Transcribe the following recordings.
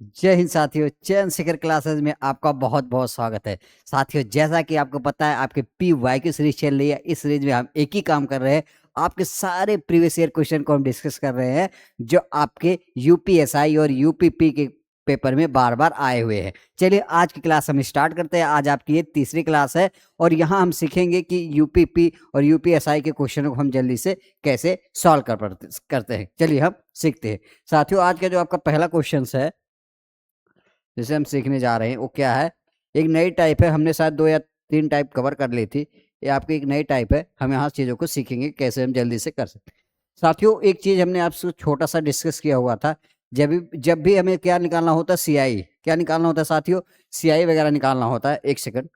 जय हिंद साथियों, चयन शिखर क्लासेस में आपका बहुत बहुत स्वागत है। साथियों, जैसा कि आपको पता है, आपके PY की सीरीज चल रही है। इस सीरीज में हम एक ही काम कर रहे हैं, आपके सारे प्रीवियस ईयर क्वेश्चन को हम डिस्कस कर रहे हैं जो आपके UPSI और UPP के पेपर में बार बार आए हुए हैं। चलिए आज की क्लास हम स्टार्ट करते हैं। आज आपकी ये तीसरी क्लास है और यहाँ हम सीखेंगे कि UPP और UPSI के क्वेश्चनों को हम जल्दी से कैसे सॉल्व करते हैं। चलिए हम सीखते हैं। साथियों, आज का जो आपका पहला क्वेश्चन है जिसे हम सीखने जा रहे हैं वो क्या है? एक नई टाइप है, हमने शायद 2 या 3 टाइप कवर कर ली थी। ये आपकी एक नई टाइप है, हम यहाँ चीज़ों को सीखेंगे कैसे हम जल्दी से कर सकते हैं। साथियों, एक चीज़ हमने आपसे छोटा सा डिस्कस किया हुआ था। जब भी हमें क्या निकालना होता है, CI क्या निकालना होता है साथियों? CI वगैरह निकालना होता है। एक सेकंड।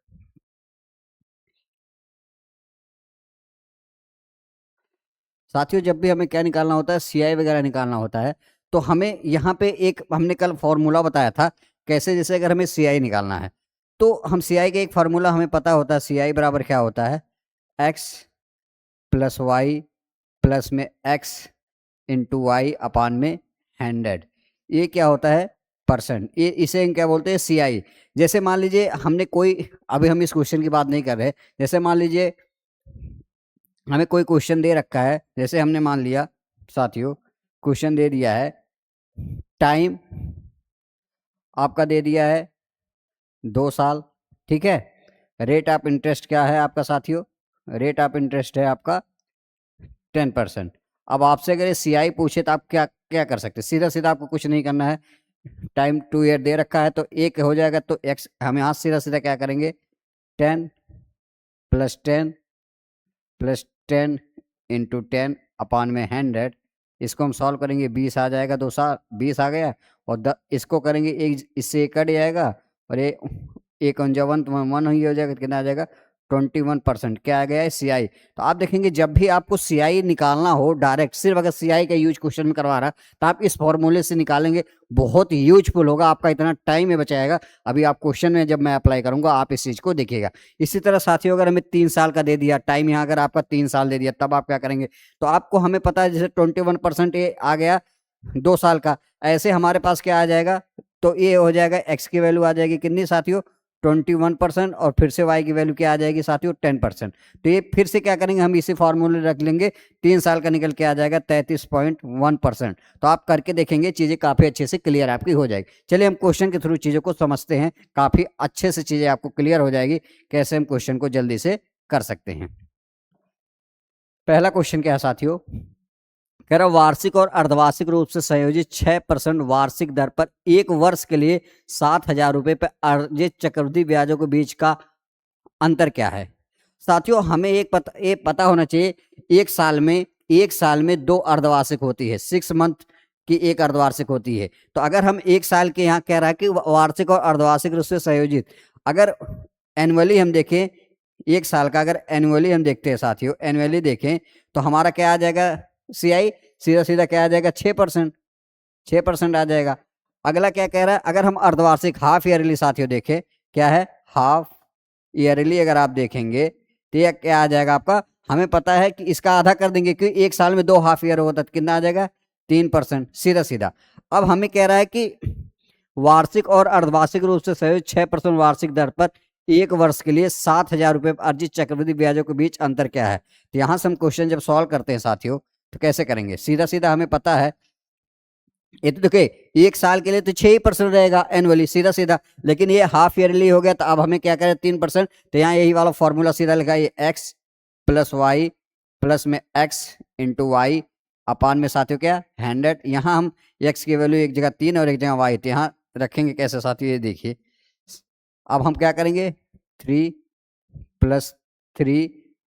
साथियों, जब भी हमें क्या निकालना होता है, CI वगैरह निकालना होता है, तो हमें यहाँ पे एक हमने कल फॉर्मूला बताया था कैसे। जैसे अगर हमें CI निकालना है तो हम CI का एक फार्मूला हमें पता होता है। CI बराबर क्या होता है? एक्स प्लस वाई प्लस में एक्स इंटू वाई अपान में 100। ये क्या होता है? परसेंट। ये इसे हम क्या बोलते हैं? CI। जैसे मान लीजिए हमने कोई, अभी हम इस क्वेश्चन की बात नहीं कर रहे, जैसे मान लीजिए हमें कोई क्वेश्चन दे रखा है। जैसे हमने मान लिया साथियों, क्वेश्चन दे दिया है, टाइम आपका दे दिया है 2 साल, ठीक है। रेट ऑफ इंटरेस्ट क्या है आपका साथियों? रेट ऑफ इंटरेस्ट है आपका 10%। अब आपसे अगर ये CI पूछे तो आप क्या क्या कर सकते हैं? सीधा सीधा आपको कुछ नहीं करना है। टाइम 2 ईयर दे रखा है तो एक हो जाएगा, तो एक्स हम यहाँ सीधा सीधा क्या करेंगे? 10 + 10 + 10 इंटू 10 अपान में 100। इसको हम सॉल्व करेंगे, 20 आ जाएगा। 2 साल 20 आ गया। और इसको करेंगे, एक इससे एक कट जाएगा और ये एक 51 ही हो जाएगा। कितना आ जाएगा? 21%। क्या आ गया है? CI। तो आप देखेंगे जब भी आपको CI निकालना हो डायरेक्ट, सिर्फ अगर CI का यूज क्वेश्चन में करवा रहा तो आप इस फॉर्मूले से निकालेंगे। बहुत यूजफुल होगा, आपका इतना टाइम में बचाएगा। अभी आप क्वेश्चन में जब मैं अप्लाई करूंगा आप इस चीज को देखिएगा। इसी तरह साथियों, अगर हमें 3 साल का दे दिया टाइम, यहाँ अगर आपका 3 साल दे दिया, तब आप क्या करेंगे? तो आपको हमें पता है जैसे 21% ये आ गया 2 साल का, ऐसे हमारे पास क्या आ जाएगा? तो ये हो जाएगा, एक्स की वैल्यू आ जाएगी कितनी साथियों? 21%। और फिर से वाई की वैल्यू क्या आ जाएगी साथियों? 10%। तो ये फिर से क्या करेंगे, हम इसी फॉर्मूले रख लेंगे। 3 साल का निकल के आ जाएगा 33.1%। तो आप करके देखेंगे, चीजें काफी अच्छे से क्लियर आपकी हो जाएगी। चलिए हम क्वेश्चन के थ्रू चीजों को समझते हैं, काफी अच्छे से चीजें आपको क्लियर हो जाएगी कैसे हम क्वेश्चन को जल्दी से कर सकते हैं। पहला क्वेश्चन क्या है साथियों? कह रहा वार्षिक और अर्धवार्षिक रूप से संयोजित 6% वार्षिक दर पर 1 वर्ष के लिए 7,000 रुपए पर अर्जित चक्रवृद्धि ब्याजों के बीच का अंतर क्या है? साथियों, हमें ये पता होना चाहिए, एक साल में 2 अर्धवार्षिक होती है। 6 मंथ की एक अर्धवार्षिक होती है। तो अगर हम एक साल के, यहाँ कह रहा है कि वार्षिक और अर्धवार्षिक रूप से संयोजित, अगर एनुअली हम देखें, एक साल का अगर एनुअली हम देखते हैं साथियों, एनुअली देखें तो हमारा क्या आ जाएगा? CI सीधा सीधा क्या आ जाएगा? 6%। 6% आ जाएगा। अगला क्या कह रहा है? अगर हम अर्धवार्षिक हाफ ईयरली साथियों देखें, क्या है? हाफ ईयरली अगर आप देखेंगे तो यह क्या आ जाएगा आपका? हमें पता है कि इसका आधा कर देंगे, क्योंकि एक साल में 2 हाफ ईयर होता है, तो कितना आ जाएगा? 3%। सीधा सीधा। अब हमें कह रहा है कि वार्षिक और अर्धवार्षिक रूप से संयोजित 6% वार्षिक दर पर 1 वर्ष के लिए 7,000 रुपए अर्जित चक्रवृद्धि ब्याजों के बीच अंतर क्या है? तो यहां से हम क्वेश्चन जब सॉल्व करते हैं साथियों, तो कैसे करेंगे? सीधा सीधा हमें पता है, ये तो देखिए एक साल के लिए तो 6% रहेगा एनुअली, सीधा सीधा। लेकिन ये हाफ ईयरली हो गया, तो अब हमें क्या करें? 3%। तो यहाँ यही वाला फॉर्मूला सीधा लिखा है, एक्स प्लस वाई प्लस में एक्स इंटू वाई अपान में साथियों क्या? 100। यहाँ हम एक्स की वैल्यू एक जगह 3 और एक जगह वाई, तो यहाँ रखेंगे कैसे साथियों? ये देखिए, अब हम क्या करेंगे? 3 + 3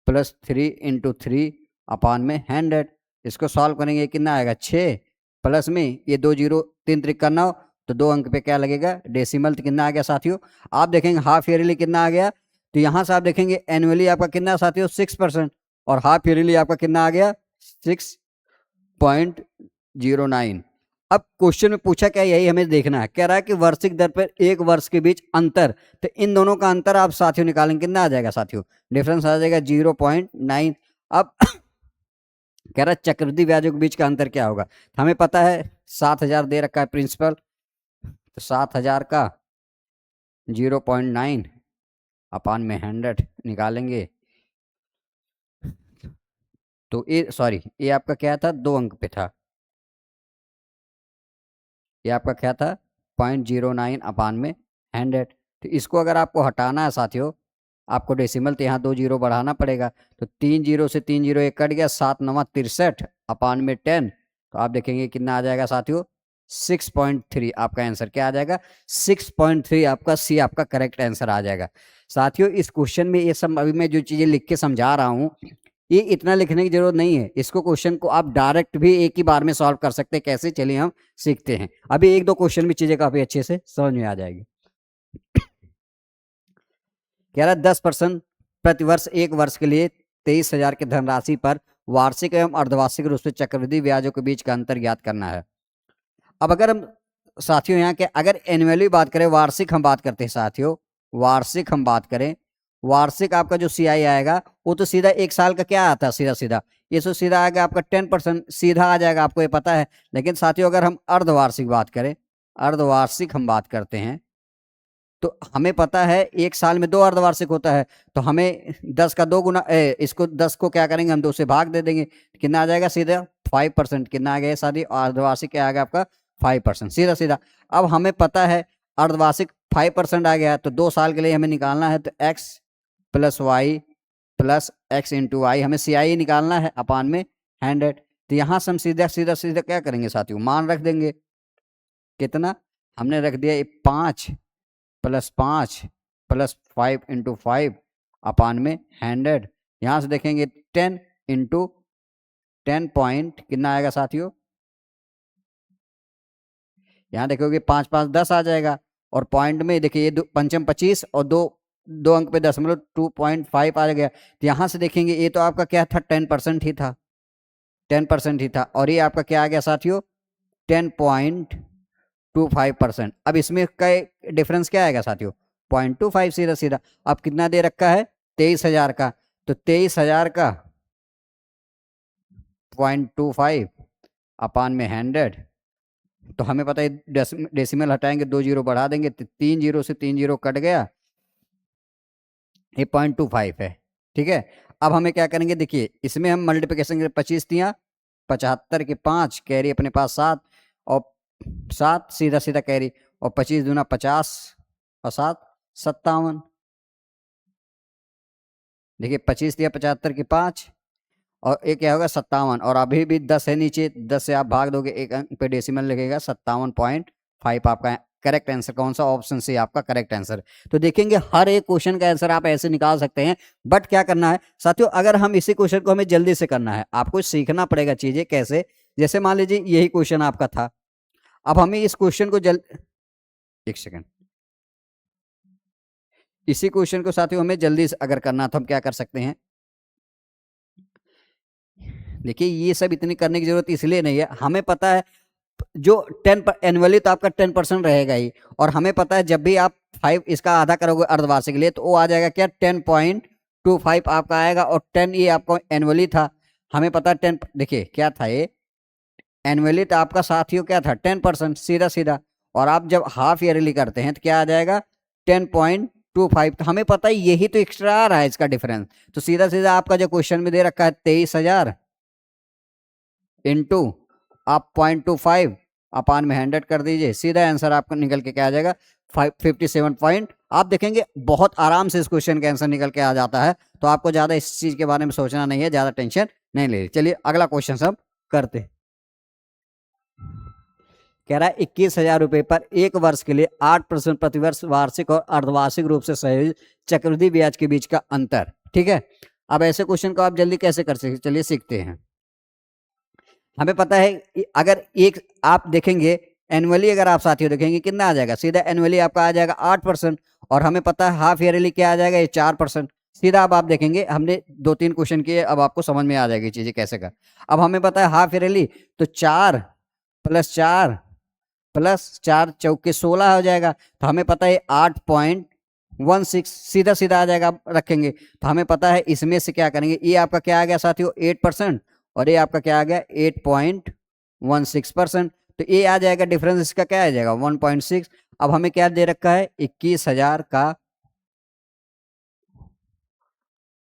+ 3 इंटू 3 अपान में 100। इसको सॉल्व करेंगे, कितना आएगा? 6 प्लस में ये 2 जीरो, 3 × 3 = 9, तो 2 अंक पे क्या लगेगा? डेसिमल। तो कितना आ गया साथियों? आप देखेंगे हाफ ईयरली कितना आ गया, तो यहाँ से आप देखेंगे एनुअली आपका कितना साथियों? 6%। और हाफ ईयरली आपका कितना आ गया? 6.09। अब क्वेश्चन में पूछा क्या, यही हमें देखना है। कह रहा है कि वार्षिक दर पर 1 वर्ष के बीच अंतर, तो इन दोनों का अंतर आप साथियों निकालेंगे, कितना आ जाएगा साथियों? डिफरेंस आ जाएगा 0.9। अब कह रहा है चक्रवृद्धि ब्याजों के बीच का अंतर क्या होगा? हमें पता है 7,000 दे रखा है प्रिंसिपल, तो 7000 का 0.9 अपान में 100 निकालेंगे। तो ये सॉरी, ये आपका क्या था, 2 अंक पे था, ये आपका क्या था 0.09 अपान में 100। तो इसको अगर आपको हटाना है साथियों, आपको डेसिमल तो यहाँ 2 जीरो बढ़ाना पड़ेगा। तो 3 जीरो से 3 जीरो एक कट गया, 7 नवा 63 अपान में 10। तो आप देखेंगे कितना आ जाएगा साथियों, 6.3 आपका आंसर क्या आ जाएगा, 6.3 आपका सी आपका करेक्ट आंसर आ जाएगा। साथियों इस क्वेश्चन में ये सब अभी मैं जो चीजें लिख के समझा रहा हूँ, ये इतना लिखने की जरूरत नहीं है। इसको क्वेश्चन को आप डायरेक्ट भी एक ही बार में सॉल्व कर सकते हैं। कैसे, चलिए हम सीखते हैं। अभी एक दो क्वेश्चन में चीजें काफी अच्छे से समझ में आ जाएगी। कह रहा 10% प्रतिवर्ष एक वर्ष के लिए 23,000 की धनराशि पर वार्षिक एवं अर्धवार्षिक रूप से चक्रवृद्धि ब्याजों के बीच का अंतर ज्ञात करना है। अब अगर हम साथियों यहाँ के अगर एनुअली बात करें, वार्षिक हम बात करते हैं साथियों, वार्षिक हम बात करें, वार्षिक आपका जो सीआई आएगा वो तो सीधा एक साल का क्या आता है, सीधा सीधा ये तो सीधा आएगा आपका 10% सीधा आ जाएगा, आपको ये पता है। लेकिन साथियों अगर हम अर्धवार्षिक बात करें, अर्धवार्षिक हम बात करते हैं, तो हमें पता है एक साल में 2 अर्धवार्षिक होता है। तो हमें 10 का 2 गुना इसको 10 को क्या करेंगे हम, 2 से भाग दे देंगे, कितना आ जाएगा सीधा 5%। कितना आ गया सारी अर्धवार्षिक क्या आ गया आपका 5%, सीधा सीधा। अब हमें पता है अर्धवार्षिक 5% आ गया, तो 2 साल के लिए हमें निकालना है, तो x plus y plus x into y, हमें सी आई निकालना है अपान में 100। तो यहां से हम सीधा सीधा सीधा क्या करेंगे साथियों, मान रख देंगे। कितना हमने रख दिया, 5 प्लस 5 प्लस 5 इंटू 5 अपान में 100। यहां से देखेंगे 10 इंटू 10 पॉइंट कितना आएगा साथियों, यहाँ देखोगे 5 5 10 आ जाएगा, और पॉइंट में देखिए ये पंचम 25 और दो अंक पे दशमलव 2.5 आ गया। तो यहां से देखेंगे ये तो आपका क्या था 10% ही था, 10% ही था, और ये आपका क्या आ गया साथियों 10.25%। अब इसमें का डिफरेंस क्या आएगा साथियों 0.25 सीधा सीधा। अब कितना दे रखा है 23,000 का, तो 23,000 का 0.25 अपान में 100। तो हमें पता है डेसिमल हटाएंगे, 2 जीरो बढ़ा देंगे, तो 3 जीरो से 3 जीरो कट गया, ये 0.25 है। ठीक है, अब हमें क्या करेंगे, देखिए इसमें हम मल्टीप्लिकेशन करें, 25 दिया 75 के 5 कैरी अपने पास 7 और 7 सीधा सीधा कैरी, और 25 दूना 50 और 7 57। देखिए 25 दिया 75 के 5 और एक क्या होगा 57, और अभी भी 10 है नीचे, 10 से आप भाग दोगे, एक अंक पे डेसिमल लगेगा, 57.5 आपका करेक्ट आंसर। कौन सा ऑप्शन से आपका करेक्ट आंसर। तो देखेंगे हर एक क्वेश्चन का आंसर आप ऐसे निकाल सकते हैं। बट क्या करना है साथियों, अगर हम इसी क्वेश्चन को हमें जल्दी से करना है, आपको सीखना पड़ेगा चीजें कैसे। जैसे मान लीजिए यही क्वेश्चन आपका था, अब हमें इस क्वेश्चन को एक सेकेंड, इसी क्वेश्चन को साथियों हमें जल्दी से अगर करना तो हम क्या कर सकते हैं, देखिए ये सब इतनी करने की जरूरत इसलिए नहीं है, हमें पता है जो 10 एनुअली तो आपका 10% रहेगा ही, और हमें पता है जब भी आप 5 इसका आधा करोगे अर्धवार्षिक के लिए, तो वो आ जाएगा क्या 10.25 आपका आएगा, और 10 ये आपको एनुअली था। हमें पता है 10, देखिए क्या था ये एनुअली, तो आपका साथियों क्या था 10% सीधा सीधा, और आप जब हाफ ईयरली करते हैं तो क्या आ जाएगा 10.25। तो हमें पता है यही तो एक्स्ट्रा आ रहा है इसका डिफरेंस। तो सीधा सीधा आपका जो क्वेश्चन में दे रखा है 23,000 इंटू आप 0.25 अपान में 100 कर दीजिए, सीधा आंसर आपका निकल के क्या आ जाएगा 57 पॉइंट। आप देखेंगे बहुत आराम से इस क्वेश्चन का आंसर निकल के आ जाता है। तो आपको ज्यादा इस चीज के बारे में सोचना नहीं है, ज्यादा टेंशन नहीं ले। चलिए अगला क्वेश्चन सब करते। कह रहा है 21,000 रुपए पर एक वर्ष के लिए 8% प्रतिवर्ष वार्षिक और अर्धवार्षिक रूप से सहज चक्रवृद्धि ब्याज के बीच का अंतर। ठीक है, अब ऐसे क्वेश्चन को आप जल्दी कैसे कर सकते, चलिए सीखते हैं। हमें पता है अगर एक आप देखेंगे एनुअली, अगर आप साथियों देखेंगे कितना आ जाएगा, सीधा एनुअली आपका आ जाएगा 8%, और हमें पता है हाफ ईयरली क्या आ जाएगा ये 4%। सीधा अब आप देखेंगे हमने 2-3 क्वेश्चन किए, अब आपको समझ में आ जाएगी चीजें कैसे कर। अब हमें पता है हाफ ईयरली तो 4 प्लस 4 प्लस 4 चौके 16 हो जाएगा। तो हमें पता है 8.16 सीधा सीधा आ जाएगा, रखेंगे। तो हमें पता है इसमें से क्या करेंगे, ये आपका क्या आ गया साथियों 8%, और ये आपका क्या आ गया 8.16%। तो ये आ जाएगा डिफरेंस, इसका क्या आ जाएगा 1.6। अब हमें क्या दे रखा है 21,000 का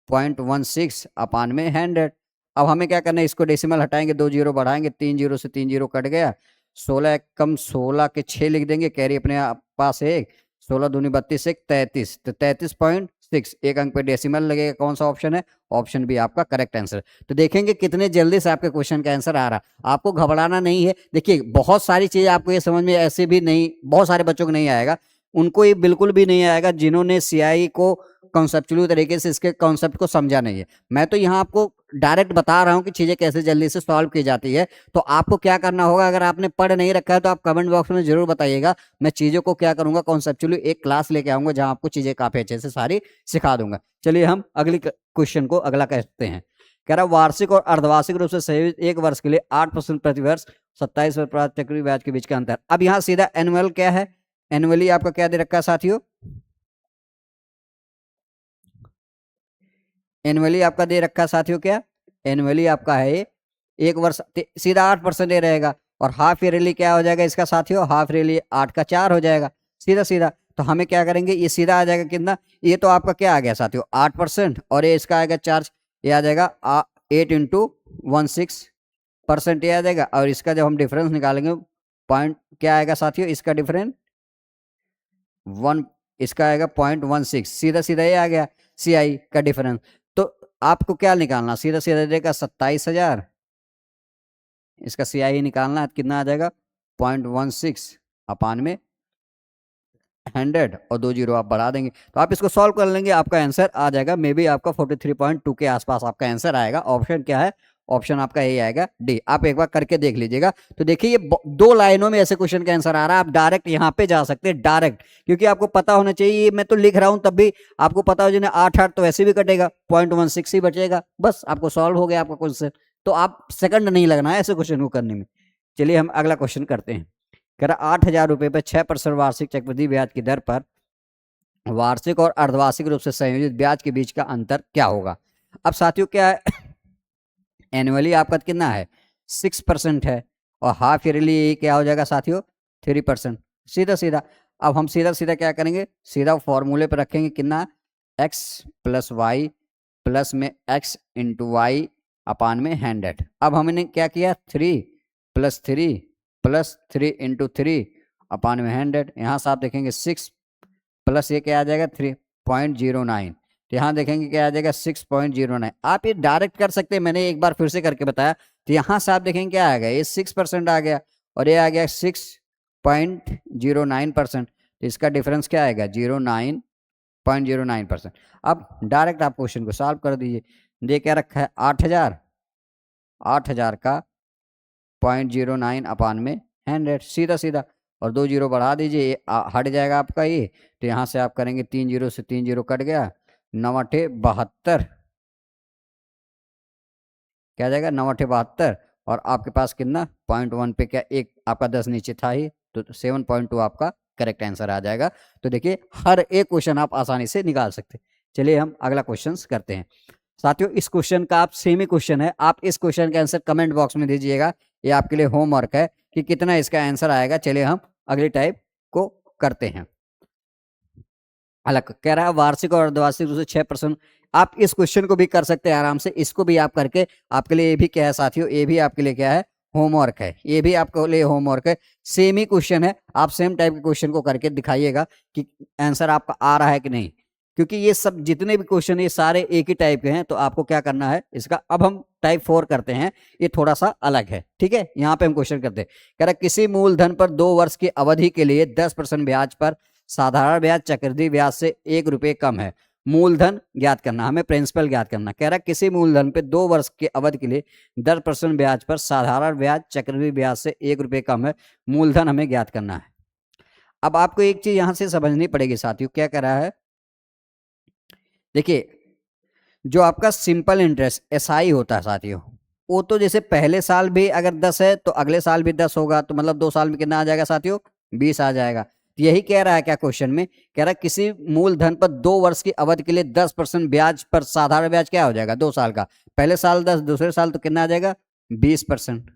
0.16 अपान में 100। अब हमें क्या करना है, इसको डेसिमल हटाएंगे, 2 जीरो बढ़ाएंगे, 3 जीरो से 3 जीरो कट गया, 16 कम 16 के 6 लिख देंगे, कैरी अपने पास है एक, 16 दूनी 32 एक 33, तो 33.6 एक अंक पे डेसिमल लगेगा। कौन सा ऑप्शन है, ऑप्शन बी आपका करेक्ट आंसर। तो देखेंगे कितने जल्दी से आपके क्वेश्चन का आंसर आ रहा। आपको घबराना नहीं है, देखिए बहुत सारी चीजें आपको ये समझ में ऐसे भी नहीं, बहुत सारे बच्चों को नहीं आएगा, उनको ये बिल्कुल भी नहीं आएगा जिन्होंने सीआई को कॉन्सेप्चुअली तरीके से इसके कॉन्सेप्ट को समझा नहीं है। मैं तो यहाँ आपको डायरेक्ट बता रहा हूँ कि चीजें कैसे जल्दी से सॉल्व की जाती है। तो आपको क्या करना होगा, अगर आपने पढ़ नहीं रखा है तो आप कमेंट बॉक्स में जरूर बताइएगा, मैं चीजों को क्या करूंगा कॉन्सेप्चुअली एक क्लास लेके आऊंगा जहां आपको चीजें काफी अच्छे से सारी सिखा दूंगा। चलिए हम अगली क्वेश्चन को अगला कहते हैं। कह रहा वार्षिक और अर्धवार्षिक रूप से संयोजित एक वर्ष के लिए 8% प्रतिवर्ष 27% चक्रवृद्धि ब्याज के बीच का अंतर। अब यहाँ सीधा एनुअल क्या है, एनुअली आपका क्या दे रखा है साथियों, एनुअली आपका दे रखा है साथियों, क्या एनुअली आपका है एक वर्ष सीधा 8% रहेगा, और हाफ ईयरली क्या हो जाएगा इसका साथियों, हाफ ईयरली 8 का 4 हो जाएगा सीधा सीधा। तो हमें क्या करेंगे, ये सीधा आ जाएगा कितना, ये तो आपका क्या आ गया साथियों 8%, और ये इसका आएगा चार्ज, ये आ जाएगा 8 इंटू 16% ये आ जाएगा। और इसका जब हम डिफरेंस निकालेंगे पॉइंट क्या आएगा साथियों, इसका डिफरेंस 1, इसका आएगा 0.16, सीधा सीधा ये आ गया सीआई का डिफरेंस। तो आपको क्या निकालना, सीधा सीधा देगा 27,000, इसका सीआई निकालना है, कितना आ जाएगा 0.16 अपान में 100, और 2 जीरो आप बढ़ा देंगे, तो आप इसको सॉल्व कर लेंगे, आपका आंसर आ जाएगा मे बी आपका 43.2 के आसपास आपका आंसर आएगा। ऑप्शन क्या है, ऑप्शन आपका यही आएगा डी। आप एक बार करके देख लीजिएगा। तो देखिए ये 2 लाइनों में ऐसे क्वेश्चन का आंसर आ रहा है, आप डायरेक्ट यहाँ पे जा सकते हैं डायरेक्ट, क्योंकि आपको पता होना चाहिए, मैं तो लिख रहा हूं तब भी आपको पता हो, जिन्हें 8 तो वैसे भी कटेगा, 0.16 ही बचेगा, बस आपको सॉल्व हो गया आपका क्वेश्चन। तो आप सेकंड नहीं लगना है ऐसे क्वेश्चन को करने में। चलिए हम अगला क्वेश्चन करते हैं। कह रहा 8,000 रुपए पर 6% वार्षिक चक्रवृद्धि ब्याज की दर पर वार्षिक और अर्धवार्षिक रूप से संयोजित ब्याज के बीच का अंतर क्या होगा। अब साथियों क्या है, एनुअली आपका कितना है 6% है, और हाफ ईयरली क्या हो जाएगा साथियों 3%, सीधा सीधा। अब हम सीधा सीधा क्या करेंगे, सीधा फॉर्मूले पर रखेंगे कितना, x प्लस वाई प्लस में x इंटू वाई अपान में 100। अब हमने क्या किया 3 प्लस 3 इंटू 3 अपान में 100, यहाँ से आप देखेंगे 6 प्लस ये क्या आ जाएगा 3.09, तो यहाँ देखेंगे क्या आ जाएगा 6.09। आप ये डायरेक्ट कर सकते हैं, मैंने एक बार फिर से करके बताया। तो यहाँ से आप देखेंगे क्या आ गया, ये 6% आ गया, और ये आ गया 6.09%, तो इसका डिफरेंस क्या आएगा 0.09%। अब डायरेक्ट आप क्वेश्चन को सॉल्व कर दीजिए। दे क्या रखा है 8,000 का 0.09 अपान में 100, सीधा सीधा, और 2 जीरो बढ़ा दीजिए, हट जाएगा आपका ये। तो यहाँ से आप करेंगे 3 जीरो से 3 जीरो कट गया, 9×8 = 72, क्या जाएगा 9×8 = 72, और आपके पास कितना 0.1 पे क्या एक आपका 10 नीचे था ही, तो 7.2 आपका करेक्ट आंसर आ जाएगा। तो देखिए हर एक क्वेश्चन आप आसानी से निकाल सकते हैं। चलिए हम अगला क्वेश्चन करते हैं साथियों। इस क्वेश्चन का आप सेमी क्वेश्चन है, आप इस क्वेश्चन का आंसर कमेंट बॉक्स में दीजिएगा, ये आपके लिए होमवर्क है कि कितना इसका आंसर आएगा। चलिए हम अगली टाइप को करते हैं। अलग कह रहा है वार्षिक और अर्धवार्षिक रूप से 6%। आप इस क्वेश्चन को भी कर सकते हैं आराम से, इसको भी आप करके, आपके लिए ये भी क्या है साथियों, ये भी आपके लिए क्या है होमवर्क है, ये भी आपके लिए होमवर्क है। सेम ही क्वेश्चन है, आप सेम टाइप के क्वेश्चन को करके दिखाइएगा कि आंसर आपका आ रहा है कि नहीं, क्योंकि ये सब जितने भी क्वेश्चन ये सारे एक ही टाइप के हैं। तो आपको क्या करना है इसका, अब हम टाइप 4 करते हैं, ये थोड़ा सा अलग है, ठीक है। यहाँ पे हम क्वेश्चन करते हैं। कह रहा किसी मूलधन पर 2 वर्ष की अवधि के लिए 10% ब्याज पर साधारण ब्याज चक्रवृद्धि ब्याज से 1 रुपये कम है, मूलधन ज्ञात करना, हमें प्रिंसिपल ज्ञात करना। कह रहा किसी मूलधन पे 2 वर्ष की अवधि के लिए 10% ब्याज पर साधारण ब्याज चक्रवृद्धि ब्याज से 1 रुपये कम है, मूलधन हमें ज्ञात करना है। अब आपको एक चीज यहां से समझनी पड़ेगी साथियों, क्या कह रहा है, देखिए जो आपका सिंपल इंटरेस्ट एसआई होता है साथियों, वो तो जैसे पहले साल भी अगर 10 है तो अगले साल भी 10 होगा, तो मतलब 2 साल में कितना आ जाएगा साथियों 20 आ जाएगा। तो यही कह रहा है क्या क्वेश्चन में, कह रहा है किसी मूलधन पर 2 वर्ष की अवधि के लिए 10% ब्याज पर साधारण ब्याज क्या हो जाएगा 2 साल का, पहले साल 10, दूसरे साल तो कितना आ जाएगा 20%।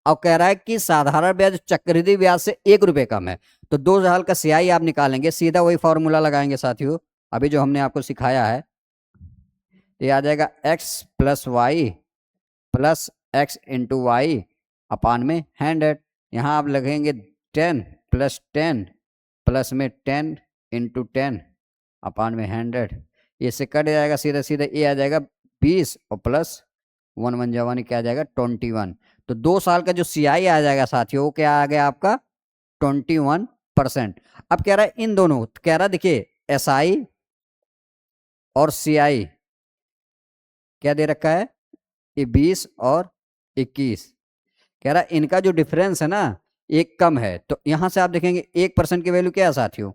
और कह रहा है कि साधारण ब्याज चक्रवृद्धि ब्याज से 1 रुपये कम है। तो 2 साल का सियाई आप निकालेंगे, सीधा वही फॉर्मूला लगाएंगे साथियों, अभी जो हमने आपको सिखाया है। ये आ जाएगा x+y+x×y अपान में 100। यहाँ आप लगेंगे 10+10 प्लस में 10×10 अपान में 100। ये से कट जाएगा सीधा सीधा, ये आ जाएगा 20 और प्लस 1 1 जवानी क्या आ जाएगा 21। तो 2 साल का जो सीआई आ जाएगा साथियों वो क्या आ गया आपका 21%। अब कह रहा है इन दोनों, कह रहा है देखिए एसआई और सीआई क्या दे रखा है, ये 20 और 21। कह रहा है इनका जो डिफरेंस है ना एक कम है। तो यहां से आप देखेंगे 1% की वैल्यू क्या है साथियों,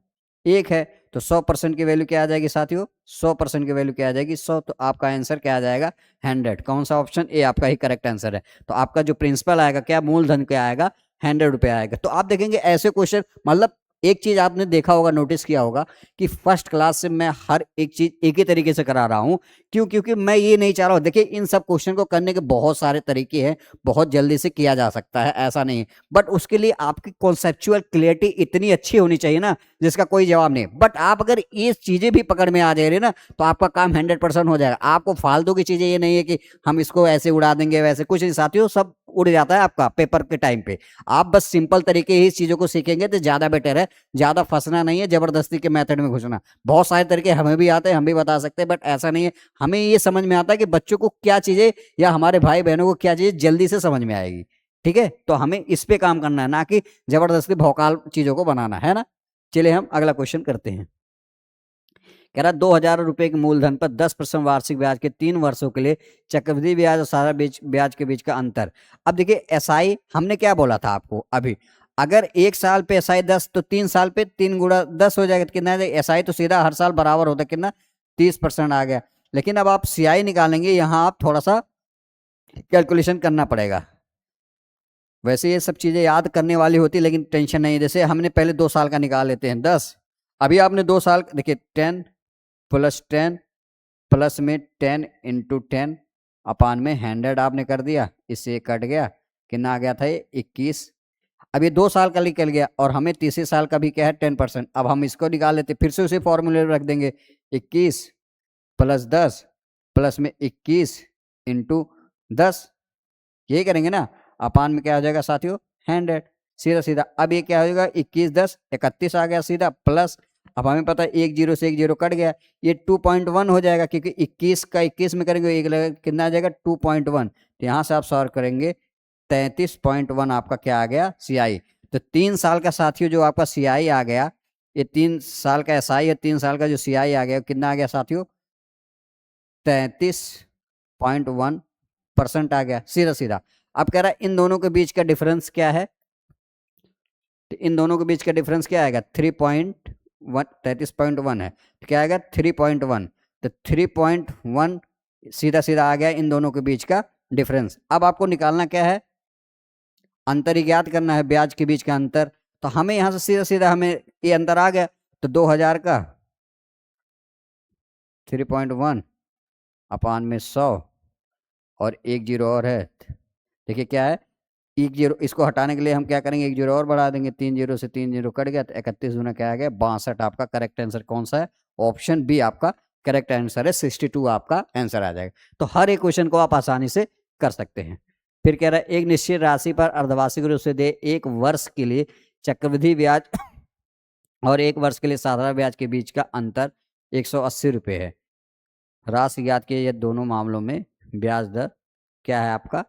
1 है। तो 100% की वैल्यू क्या आ जाएगी साथियों, 100% की वैल्यू क्या आ जाएगी 100। तो आपका आंसर क्या आ जाएगा 100। कौन सा ऑप्शन, ए आपका ही करेक्ट आंसर है। तो आपका जो प्रिंसिपल आएगा क्या, मूलधन क्या आएगा 100 रुपये आएगा। तो आप देखेंगे ऐसे क्वेश्चन, मतलब एक चीज आपने देखा होगा, नोटिस किया होगा कि फर्स्ट क्लास से मैं हर एक चीज एक ही तरीके से करा रहा हूं। क्यों, क्योंकि मैं ये नहीं चाह रहा हूं, देखिए इन सब क्वेश्चन को करने के बहुत सारे तरीके हैं, बहुत जल्दी से किया जा सकता है, ऐसा नहीं है। बट उसके लिए आपकी कॉन्सेप्चुअल क्लियरिटी इतनी अच्छी होनी चाहिए ना जिसका कोई जवाब नहीं। बट आप अगर ये चीजें भी पकड़ में आ जाएगी ना तो आपका काम 100% हो जाएगा। आपको फालतू की चीजें ये नहीं है कि हम इसको ऐसे उड़ा देंगे, वैसे कुछ नहीं साथियों, सब उड़ जाता है आपका पेपर के टाइम पे। आप बस सिंपल तरीके ही इस चीजों को सीखेंगे तो ज्यादा बेटर है। ज्यादा फंसना नहीं है, जबरदस्ती के मेथड में घुसना। बहुत सारे तरीके हमें भी आते हैं, हम भी बता सकते हैं, बट ऐसा नहीं है। हमें ये समझ में आता है कि बच्चों को क्या चीजें या हमारे भाई बहनों को क्या चीजें जल्दी से समझ में आएगी। ठीक है, तो हमें इस पे काम करना है, ना कि जबरदस्ती भौकाल चीजों को बनाना है ना। चलिए हम अगला क्वेश्चन करते हैं। कह रहा 2,000 रुपए के मूलधन पर 10% वार्षिक ब्याज के 3 वर्षों के लिए चक्रवृद्धि ब्याज और सारा ब्याज के बीच का अंतर। अब देखिए एसआई हमने क्या बोला था आपको अभी, अगर 1 साल पे एसआई 10 तो 3 साल पे 3 × 10 हो जाएगा। तो कितना है, एसआई तो सीधा हर साल बराबर होता है, कितना 30% आ गया। लेकिन अब आप सीआई निकालेंगे, यहाँ आप थोड़ा सा कैलकुलेशन करना पड़ेगा। वैसे ये सब चीजें याद करने वाली होती, लेकिन टेंशन नहीं। जैसे हमने पहले 2 साल का निकाल लेते हैं 10। अभी आपने 2 साल देखिए 10+10 प्लस में 10×10 अपान में 100 आपने कर दिया, इससे कट गया, कितना आ गया था ये 21। अब ये 2 साल का निकल गया और हमें तीसरे साल का भी क्या है 10%। अब हम इसको निकाल लेते, फिर से उसी फॉर्मूले रख देंगे 21+10 प्लस में 21×10, यही करेंगे ना। अपान में क्या हो जाएगा साथियों 100, सीधा सीधा। अब ये क्या हो जाएगा 21×10 31 आ गया सीधा, प्लस अब हमें पता है 1 0 से 1 0 कट गया, ये 2.1 हो जाएगा, क्योंकि 21 का 21 में करेंगे एक लगेगा, कितना आ जाएगा 2.1। तो यहाँ से आप सॉल्व करेंगे 33.1 आपका क्या आ गया सीआई। तो 3 साल का साथियों जो आपका सीआई आ गया, ये 3 साल का एसआई है, 3 साल का जो सीआई आ गया कितना आ गया साथियों 33.1% आ गया, सीधा सीधा। अब कह रहा है इन दोनों के बीच का डिफरेंस क्या है, तो इन दोनों के बीच का डिफरेंस क्या आएगा 3.1, 33.1 है तो क्या आएगा 3.1। तो 3.1 सीधा सीधा आ गया इन दोनों के बीच का डिफरेंस। अब आपको निकालना क्या है, अंतर ही ज्ञात करना है, ब्याज के बीच का अंतर। तो हमें यहां से सीधा सीधा हमें ये अंतर आ गया, तो 2000 का 3.1 अपान में 100 और 1 0 और है। देखिए क्या है 1 0, इसको हटाने के लिए हम क्या करेंगे 1 0 और बढ़ा देंगे, 3 0 से 3 0 कट गया, तो 31 दूना क्या आ गया 62। आपका करेक्ट आंसर कौन सा है, ऑप्शन बी आपका करेक्ट आंसर है, 62 आपका आंसर आ जाएगा। तो हर एक क्वेश्चन को आप आसानी से कर सकते हैं। फिर कह रहा है एक निश्चित राशि पर अर्धवार्षिक रूप से दे 1 वर्ष के लिए चक्रवृद्धि ब्याज और 1 वर्ष के लिए साधारण ब्याज के बीच का अंतर 180 रुपये है। राशि ज्ञात किए, ये दोनों मामलों में ब्याज दर क्या है आपका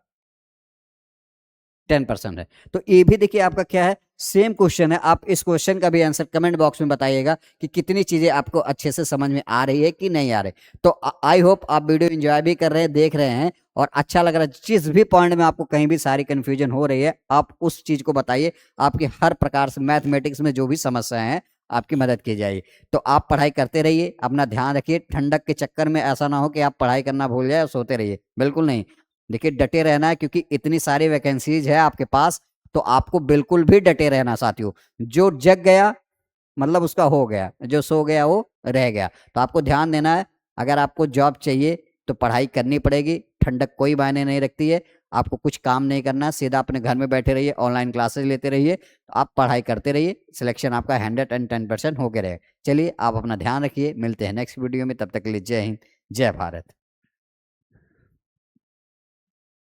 10% है। तो ये भी देखिए आपका क्या है सेम क्वेश्चन है। आप इस क्वेश्चन का भी आंसर कमेंट बॉक्स में बताइएगा कि कितनी चीजें आपको अच्छे से समझ में आ रही है कि नहीं आ रही। तो आई होप आप वीडियो एंजॉय भी कर रहे हैं, देख रहे हैं और अच्छा लग रहा है। जिस भी पॉइंट में आपको कहीं भी सारी कंफ्यूजन हो रही है आप उस चीज को बताइए, आपकी हर प्रकार से मैथमेटिक्स में जो भी समस्याएं हैं आपकी मदद की जाएगी। तो आप पढ़ाई करते रहिए, अपना ध्यान रखिए, ठंडक के चक्कर में ऐसा ना हो कि आप पढ़ाई करना भूल जाए और सोते रहिए, बिल्कुल नहीं। देखिए डटे रहना है, क्योंकि इतनी सारी वैकेंसीज है आपके पास, तो आपको बिल्कुल भी डटे रहना साथियों। जो जग गया मतलब उसका हो गया, जो सो गया वो रह गया। तो आपको ध्यान देना है, अगर आपको जॉब चाहिए तो पढ़ाई करनी पड़ेगी, ठंडक कोई मायने नहीं रखती है। आपको कुछ काम नहीं करना है, सीधा अपने घर में बैठे रहिए, ऑनलाइन क्लासेस लेते रहिए, तो आप पढ़ाई करते रहिए, सिलेक्शन आपका 110% होके रहेगा। चलिए आप अपना ध्यान रखिए, मिलते हैं नेक्स्ट वीडियो में, तब तक के लिए जय हिंद, जय भारत।